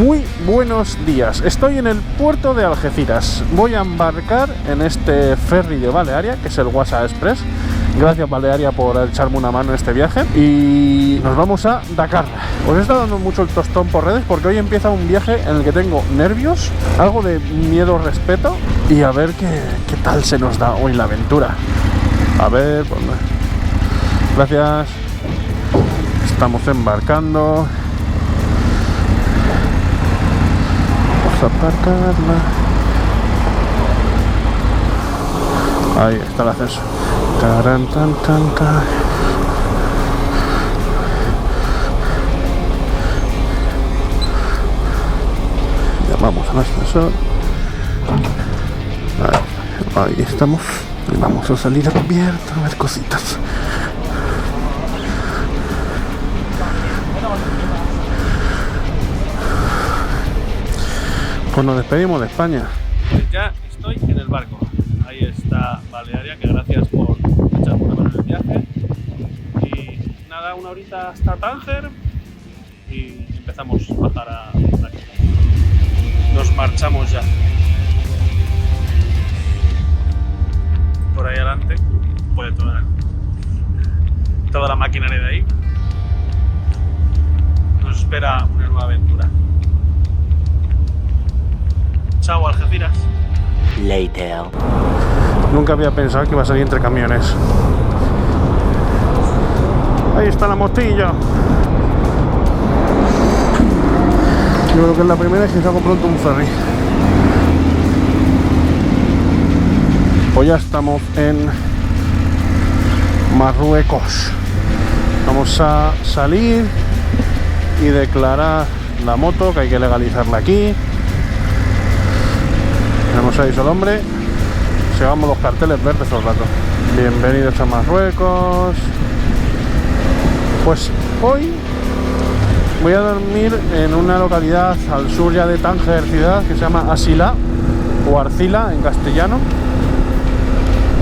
Muy buenos días, estoy en el puerto de Algeciras. Voy a embarcar en este ferry de Balearia, que es el Wasa Express. Gracias Balearia por echarme una mano en este viaje. Y nos vamos a Dakar. Os he estado dando mucho el tostón por redes porque hoy empieza un viaje en el que tengo nervios, algo de miedo, respeto, y a ver qué tal se nos da hoy la aventura. A ver, pues... Gracias. Estamos embarcando. Aparcarla. Ahí está el ascenso. Taran, tan, tan, tan. Llamamos al ascensor. Ahí estamos. Y vamos a salir a cubierta a ver cositas. Pues nos despedimos de España. Ya estoy en el barco. Ahí está Balearia, que gracias por echarme una mano en el viaje. Y nada, una horita hasta Tánger y empezamos a bajar a aquí. Nos marchamos ya. Por ahí adelante puede toda la maquinaria de ahí. Nos espera una nueva aventura. Chao, Algeciras. Later. Nunca había pensado que iba a salir entre camiones. Ahí está la motilla. Yo creo que es la primera vez que salgo pronto un ferry. Pues ya estamos en Marruecos. Vamos a salir y declarar la moto, que hay que legalizarla aquí. Tenemos ahí solo hombre. Llevamos los carteles verdes todo el rato. Bienvenidos a Marruecos. Pues hoy voy a dormir en una localidad al sur ya de Tánger ciudad que se llama Asila o Arcila en castellano,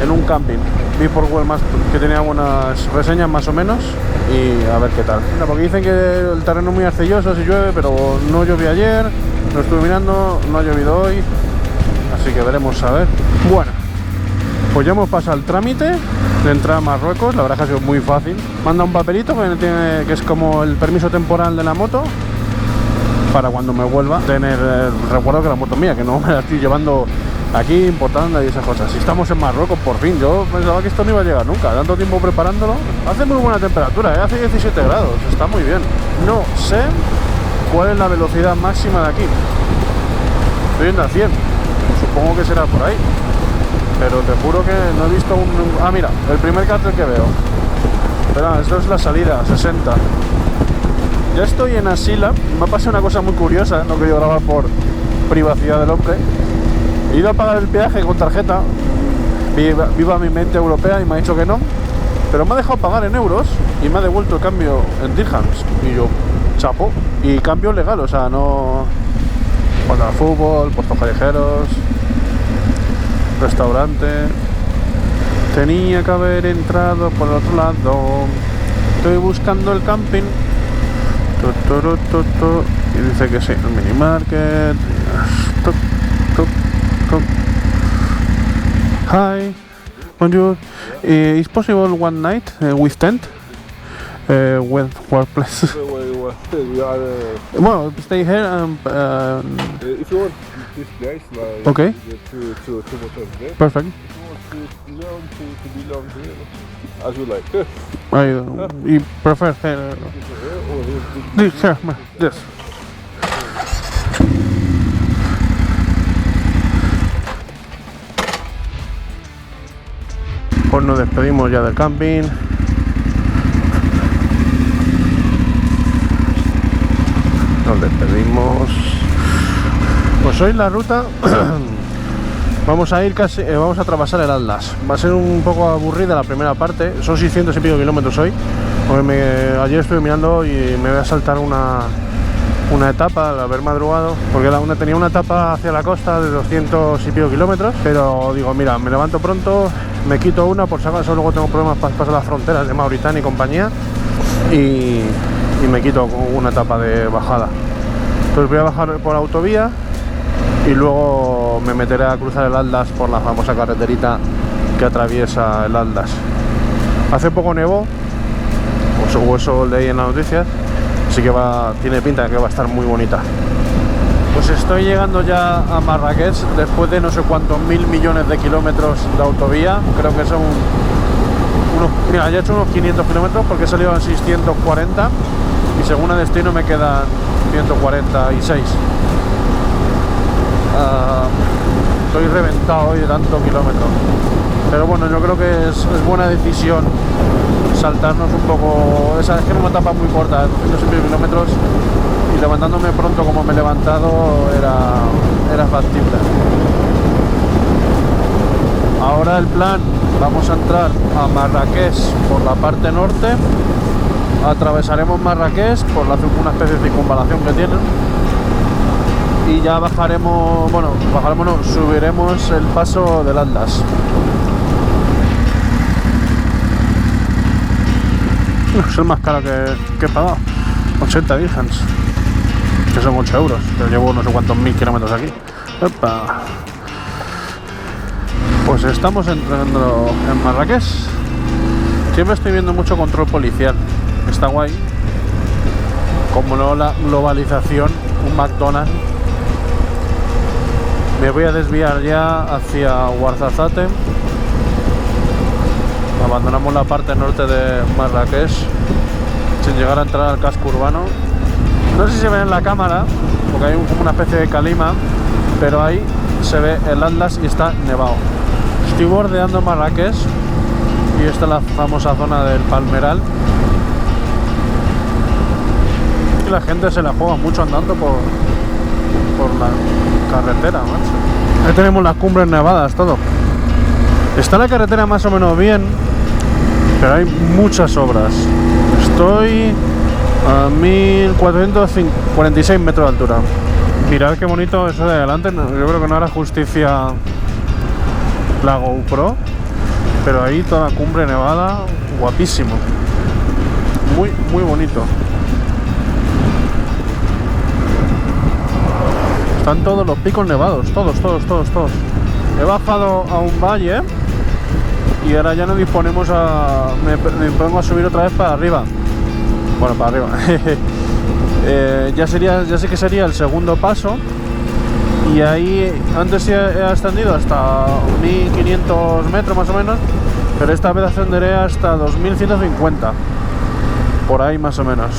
en un camping. Vi por Google Maps que tenía buenas reseñas más o menos y a ver qué tal. Porque dicen que el terreno es muy arcilloso si llueve, pero no llovió ayer, lo estuve mirando, no ha llovido hoy. Así que veremos a ver. Bueno, pues ya hemos pasado el trámite de entrar a Marruecos. La verdad que ha sido muy fácil. Manda un papelito que es como el permiso temporal de la moto, para cuando me vuelva tener recuerdo que la moto es mía, que no me la estoy llevando aquí, importando y esas cosas. Si estamos en Marruecos por fin. Yo pensaba que esto no iba a llegar nunca, tanto tiempo preparándolo. Hace muy buena temperatura, hace 17 grados, está muy bien. No sé cuál es la velocidad máxima de aquí. Estoy yendo a 100. Supongo que será por ahí, pero te juro que no he visto un... Ah, mira, el primer cartel que veo. Espera, esto es la salida, 60. Ya estoy en Asila. Me ha pasado una cosa muy curiosa, no quería grabar por privacidad del hombre. He ido a pagar el peaje con tarjeta, viva mi mente europea, y me ha dicho que no, pero me ha dejado pagar en euros y me ha devuelto el cambio en dirhams. Y yo, chapo, y cambio legal, o sea, no... Cuando al fútbol, puestos callejeros, restaurante. Tenía que haber entrado por el otro lado. Estoy buscando el camping. Y dice que sí, el mini market. Hi, bonjour. Is possible one night with tent? With what place? We are, Well, stay here if you want this place, like okay. two motors there. Perfect. If you want to belong here, as you like. I prefer here. This here, this. Pues nos despedimos ya del camping. Nos despedimos. Pues hoy la ruta vamos a ir casi, vamos a atravesar el Atlas. Va a ser un poco aburrida la primera parte. Son 600 y pico kilómetros hoy. Ayer estuve mirando y me voy a saltar una etapa al haber madrugado, porque tenía una etapa hacia la costa de 200 y pico kilómetros, pero digo, mira, me levanto pronto, me quito una por si acaso luego tengo problemas para pasar las fronteras de Mauritania y compañía, y me quito una etapa de bajada. Entonces voy a bajar por autovía y luego me meteré a cruzar el Atlas por la famosa carreterita que atraviesa el Atlas. Hace poco nevó, o eso leí en las noticias, así que tiene pinta de que va a estar muy bonita. Pues estoy llegando ya a Marrakech después de no sé cuántos mil millones de kilómetros de autovía. Creo que son mira, ya he hecho unos 500 kilómetros porque he salido a 640 y según el destino me quedan 146. Estoy reventado hoy de tanto kilómetro, pero bueno, yo creo que es buena decisión saltarnos un poco. Esa es que era una etapa muy corta, 200 kilómetros, y levantándome pronto como me he levantado era factible. Ahora el plan, vamos a entrar a Marrakech por la parte norte, atravesaremos Marrakech por una especie de circunvalación que tienen y ya bajaremos, subiremos el paso del Atlas. Es el más caro que he pagado, 80 dirhams, que son 8 euros, pero llevo no sé cuántos mil kilómetros aquí. ¡Epa! Pues estamos entrando en Marrakech. Siempre estoy viendo mucho control policial, está guay, como no la globalización, un McDonald's. Me voy a desviar ya hacia Ouarzazate. Abandonamos la parte norte de Marrakech sin llegar a entrar al casco urbano. No sé si se ve en la cámara porque hay como una especie de calima, pero ahí se ve el Atlas y está nevado. Estoy bordeando Marrakech y esta es la famosa zona del Palmeral. Y la gente se la juega mucho andando por la carretera, macho. Ahí tenemos las cumbres nevadas, todo. Está la carretera más o menos bien, pero hay muchas obras. Estoy a 1446 metros de altura. Mirad qué bonito eso de adelante. Yo creo que no hará justicia la GoPro, pero ahí toda la cumbre nevada, guapísimo. Muy, muy bonito. Están todos los picos nevados, todos. He bajado a un valle y ahora ya nos disponemos me dispongo a subir otra vez para arriba. Bueno, para arriba. Ya sé que sería el segundo paso. Y ahí antes he ascendido hasta 1500 metros más o menos, pero esta vez ascenderé hasta 2150, por ahí más o menos.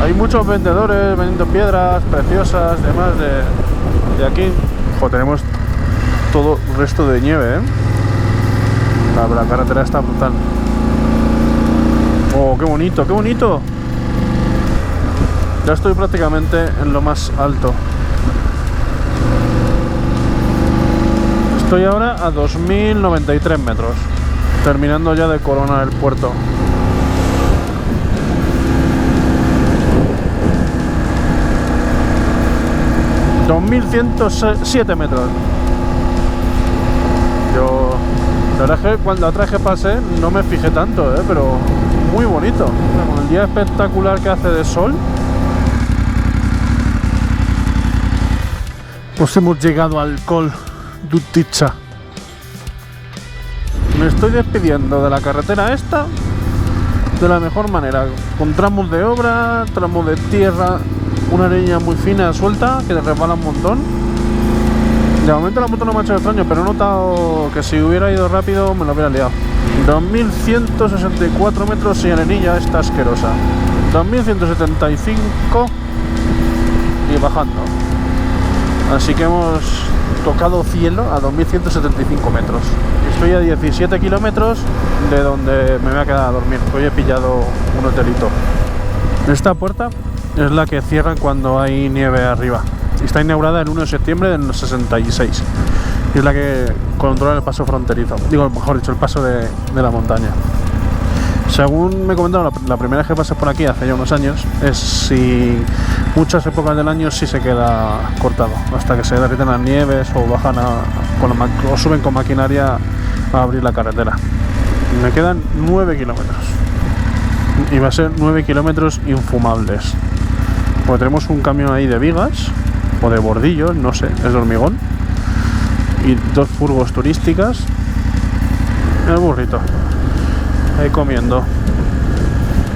Hay muchos vendedores vendiendo piedras preciosas, demás de aquí. Tenemos todo el resto de nieve, ¿eh? La carretera está brutal. Oh, qué bonito, qué bonito. Ya estoy prácticamente en lo más alto. Estoy ahora a 2093 metros, terminando ya de coronar el puerto. Son 2107 metros. La verdad es que cuando la traje pasé no me fijé tanto, pero muy bonito. Con el día espectacular que hace de sol. Pues hemos llegado al Col d'Utticha. Me estoy despidiendo de la carretera esta de la mejor manera, con tramos de obra, tramos de tierra, una arena muy fina suelta que te resbala un montón. De momento la moto no me ha hecho extraño, pero he notado que si hubiera ido rápido me lo hubiera liado. 2164 metros y arenilla esta asquerosa. 2175 y bajando. Así que hemos tocado cielo a 2175 metros. Estoy a 17 kilómetros de donde me voy a quedar a dormir. Hoy he pillado un hotelito. Esta puerta es la que cierran cuando hay nieve arriba. Está inaugurada el 1 de septiembre del 66. Y es la que controla el paso fronterizo. Digo, mejor dicho, el paso de la montaña. Según me comentaron, la primera vez que pasé por aquí hace ya unos años, es si muchas épocas del año sí se queda cortado, hasta que se derriten las nieves o bajan o suben con maquinaria a abrir la carretera. Me quedan 9 kilómetros y va a ser 9 kilómetros infumables. Pues tenemos un camión ahí de vigas o de bordillos, no sé, es de hormigón, y 2 furgos turísticas. El burrito ahí comiendo.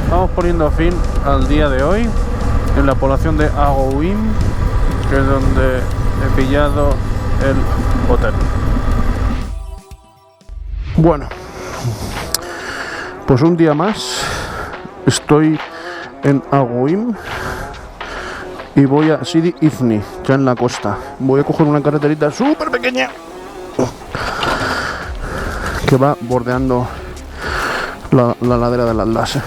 Vamos poniendo fin al día de hoy en la población de Agouim, que es donde he pillado el hotel. Bueno, pues un día más estoy en Agouim y voy a Sidi Ifni, ya en la costa. Voy a coger una carreterita súper pequeña que va bordeando la ladera del Atlas.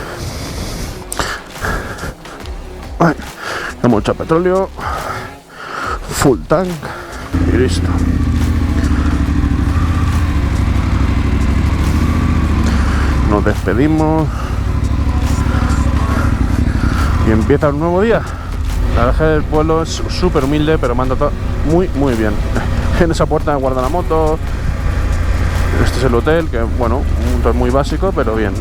Ay, hemos echado petróleo, full tank y listo. Nos despedimos y empieza un nuevo día. La verdad es que el pueblo es súper humilde, pero me han tratado muy bien. En esa puerta me guarda la moto. Este es el hotel, que bueno, un hotel muy básico, pero bien.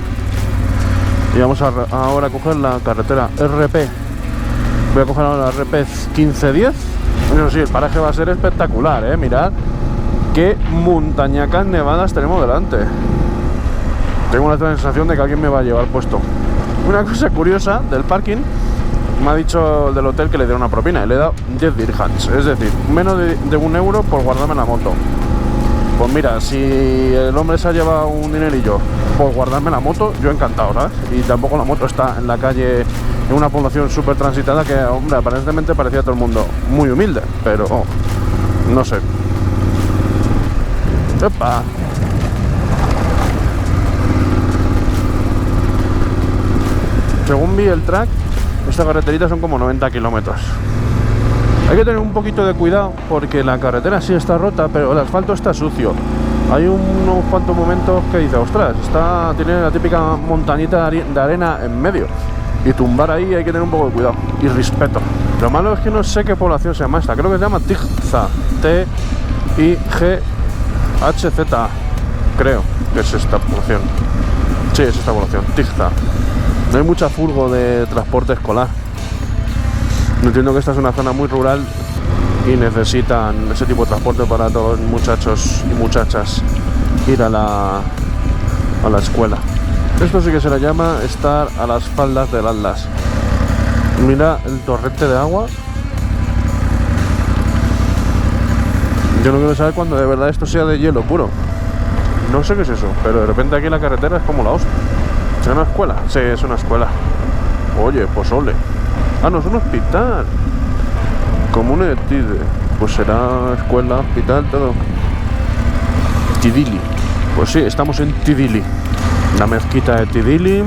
Y vamos ahora a coger la carretera RP. Voy a coger ahora la RP 1510. Bueno, sí, el paraje va a ser espectacular, mirad qué montañacas nevadas tenemos delante. Tengo la sensación de que alguien me va a llevar puesto. Una cosa curiosa del parking, me ha dicho el del hotel que le dieron una propina y le he dado 10 dirhams, es decir, menos de 1 euro por guardarme la moto. Pues mira, si el hombre se ha llevado un dinerillo por guardarme la moto, yo encantado, ¿sabes? Y tampoco la moto está en la calle, en una población súper transitada que, hombre, aparentemente parecía todo el mundo muy humilde, pero no sé. ¡Epa! Según vi el track, esta carreterita son como 90 kilómetros. Hay que tener un poquito de cuidado porque la carretera sí está rota, pero el asfalto está sucio. Hay unos cuantos momentos que dice, ostras, tiene la típica montañita de arena en medio. Y tumbar ahí hay que tener un poco de cuidado y respeto. Lo malo es que no sé qué población se llama esta. Creo que se llama Tigza. T-I-G-H-Z. Creo que es esta población. Sí, es esta población, Tigza. No hay mucha furgo de transporte escolar. Entiendo que esta es una zona muy rural y necesitan ese tipo de transporte para todos los muchachos y muchachas ir a la escuela. Esto sí que se le llama estar a las faldas del Atlas. Mira el torrente de agua. Yo no quiero saber cuando de verdad esto sea de hielo puro. No sé qué es eso, pero de repente aquí la carretera es como la hostia. ¿Es una escuela? Sí, es una escuela. Oye, pues ole. Ah, no, es un hospital. Comune de Tide. Pues será escuela, hospital, todo. Tidili. Pues sí, estamos en Tidili. La mezquita de Tidili.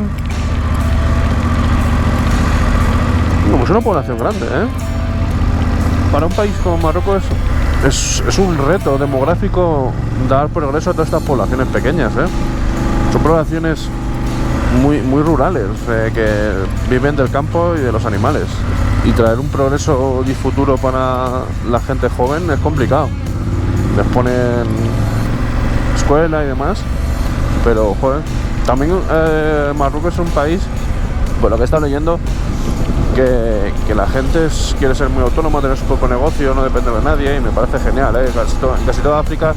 Como es una población grande, Para un país como Marruecos es un reto demográfico dar progreso a todas estas poblaciones pequeñas, Son poblaciones muy rurales, que viven del campo y de los animales, y traer un progreso y futuro para la gente joven es complicado. Les ponen escuela y demás, pero joder, también Marruecos es un país, por lo que he estado leyendo, que la gente quiere ser muy autónoma, tener su propio negocio, no depender de nadie, y me parece genial, en casi toda África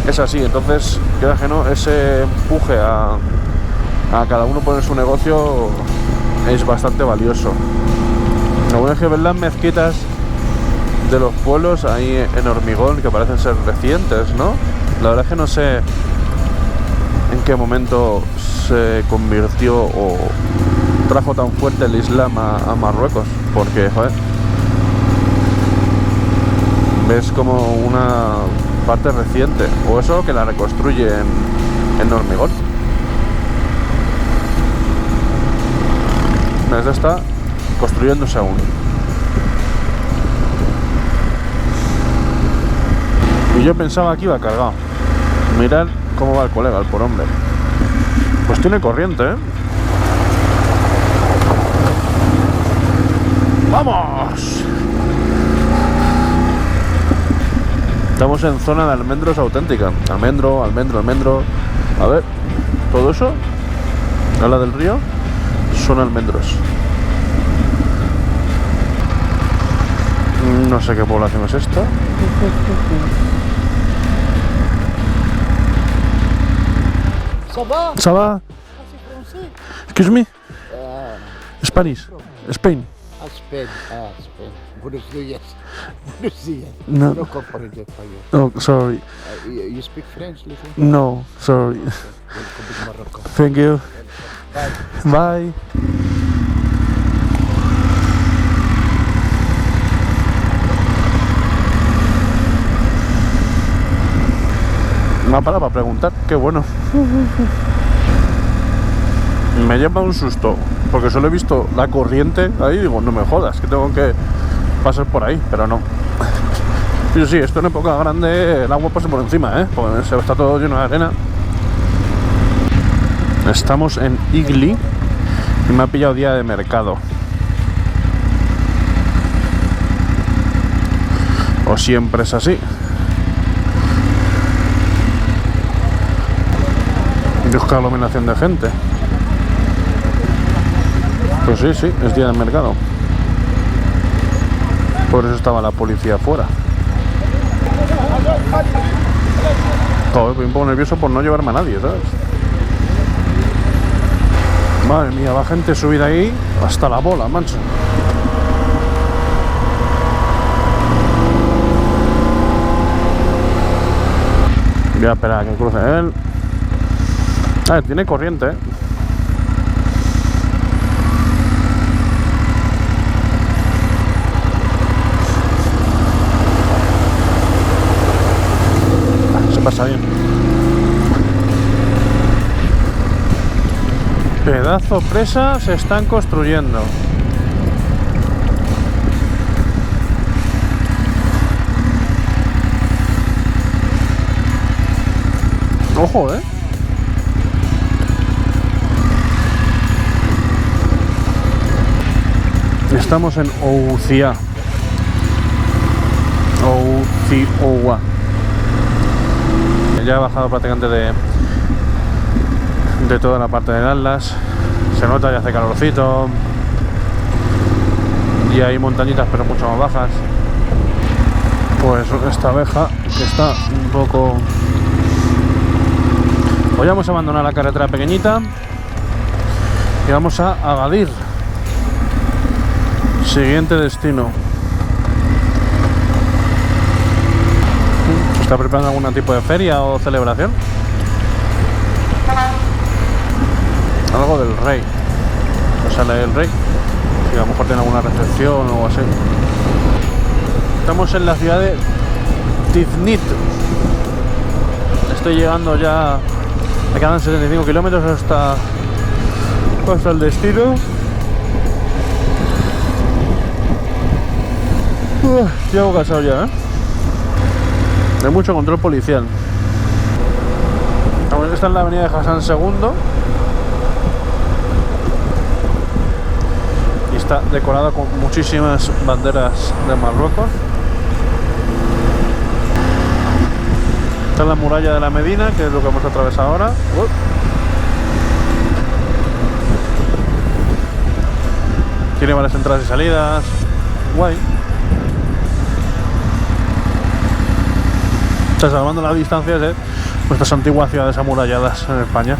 es así. Entonces, queda que no, ese empuje a cada uno poner su negocio es bastante valioso. Lo bueno es que ven las mezquitas de los pueblos ahí en hormigón, que parecen ser recientes, ¿no? La verdad es que no sé en qué momento se convirtió o trajo tan fuerte el Islam a Marruecos, porque, joder, ves como una parte reciente, o eso que la reconstruye en hormigón. Esta está construyéndose aún. Y yo pensaba que iba cargado. Mirad cómo va el colega, el por hombre. Pues tiene corriente, ¡Vamos! Estamos en zona de almendros auténtica. Almendro. A ver, todo eso, a la del río, son almendros. No sé qué población es esta. Ça va? Ça va? C'est français? Excuse me? Ah, Spanish. Spain. Spain. Ah, Spain. Buenos días. Buenos días. No. No comprendo español. Oh, sorry. You speak French, little? No, sorry. Welcome to Morocco. Thank you. Bye. Me ha parado para preguntar, qué bueno. Me lleva un susto, porque solo he visto la corriente ahí y digo, no me jodas, que tengo que pasar por ahí, pero no. Sí, sí, esto en época grande el agua pasa por encima, porque está todo lleno de arena. Estamos en Igli y me ha pillado día de mercado. O siempre es así. Dios, qué aglomeración de gente. Pues sí, sí, es día de mercado. Por eso estaba la policía afuera. Joder, me pongo nervioso por no llevarme a nadie, ¿sabes? Madre mía, va gente subida ahí hasta la bola, mancho. Voy a esperar a que cruce él. A ver, tiene corriente, Se pasa bien. Pedazo presa se están construyendo. Ojo, Estamos en Oucia. Oucioa. Ya he bajado prácticamente de toda la parte del Atlas. Se nota, ya hace calorcito. Y hay montañitas pero mucho más bajas. Pues esta abeja que está un poco... Hoy vamos a abandonar la carretera pequeñita y vamos a Agadir. Siguiente destino. ¿Se está preparando algún tipo de feria o celebración? Algo del rey. ¿No sale el rey? Sí, a lo mejor tiene alguna recepción o algo así. Estamos en la ciudad de Tiznit. Estoy llegando ya. Me quedan 75 kilómetros hasta el destino. Llego cansado ya, Hay mucho control policial. Esta es la avenida de Hassan II. Y está decorada con muchísimas banderas de Marruecos. Esta es la muralla de la Medina, que es lo que vamos a atravesar ahora. Tiene varias entradas y salidas. Guay. Salvando las distancias de nuestras antiguas ciudades amuralladas en España.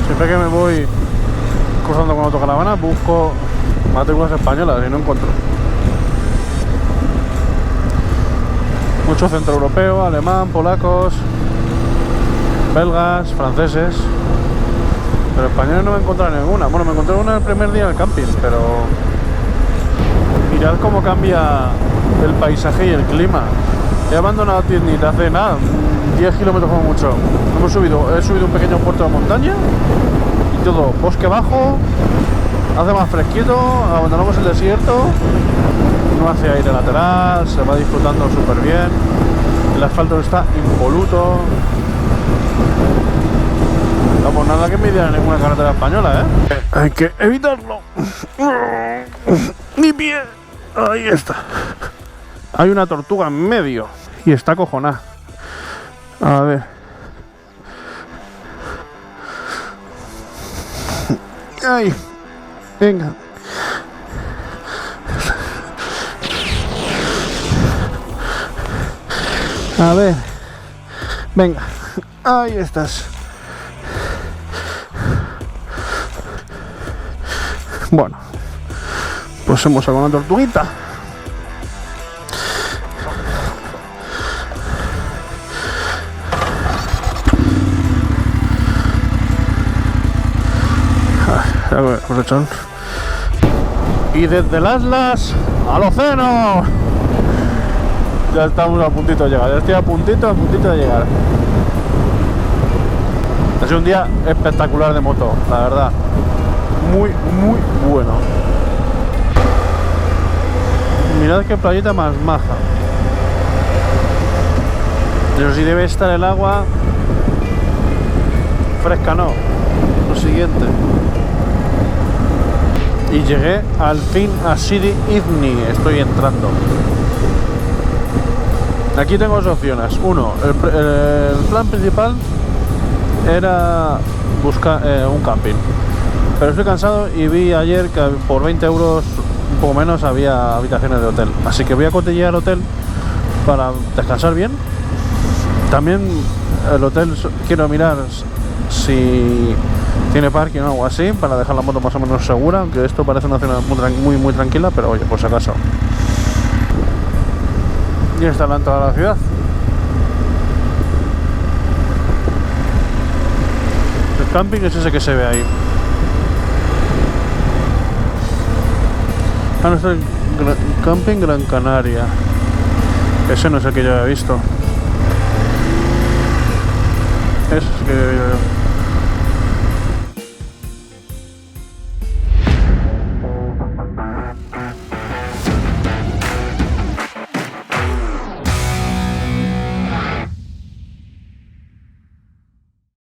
Siempre que me voy cruzando con autocaravana busco matrículas españolas y no encuentro. Mucho centroeuropeo, alemán, polacos, belgas, franceses. Pero españoles no me he encontrado ninguna. Bueno, me encontré una el primer día en el camping, pero mirad cómo cambia el paisaje y el clima. He abandonado Tiznit hace nada, 10 kilómetros como mucho. He subido un pequeño puerto de montaña y todo, bosque bajo, hace más fresquito, abandonamos el desierto, no hace aire lateral, se va disfrutando súper bien, el asfalto está impoluto. Vamos, nada que envidiar en ninguna carretera española, Hay que evitarlo. Mi pie, ahí está. Hay una tortuga en medio y está cojonada. A ver. ¡Ay! Venga. A ver. Venga. Ahí estás. Bueno. Pues hemos sacado una tortuguita. Y desde el Atlas al océano. Ya estamos a puntito de llegar. Ya estoy a puntito de llegar. Ha sido un día espectacular de moto, la verdad. Muy bueno. Mirad qué playita más maja. Pero si debe estar el agua fresca, no. Lo siguiente. Y llegué al fin a Sidi Ifni. Estoy entrando. Aquí tengo dos opciones. Uno, el plan principal era buscar un camping. Pero estoy cansado y vi ayer que por 20 euros, un poco menos, había habitaciones de hotel. Así que voy a cotillear hotel para descansar bien. También el hotel quiero mirar si tiene parking o algo así para dejar la moto más o menos segura, aunque esto parece una zona muy tranquila, pero oye, por si acaso. Y esta es la entrada a la ciudad. El camping es ese que se ve ahí. Ah, no, está el camping Gran Canaria. Ese no es el que yo había visto. Ese es el que yo había visto.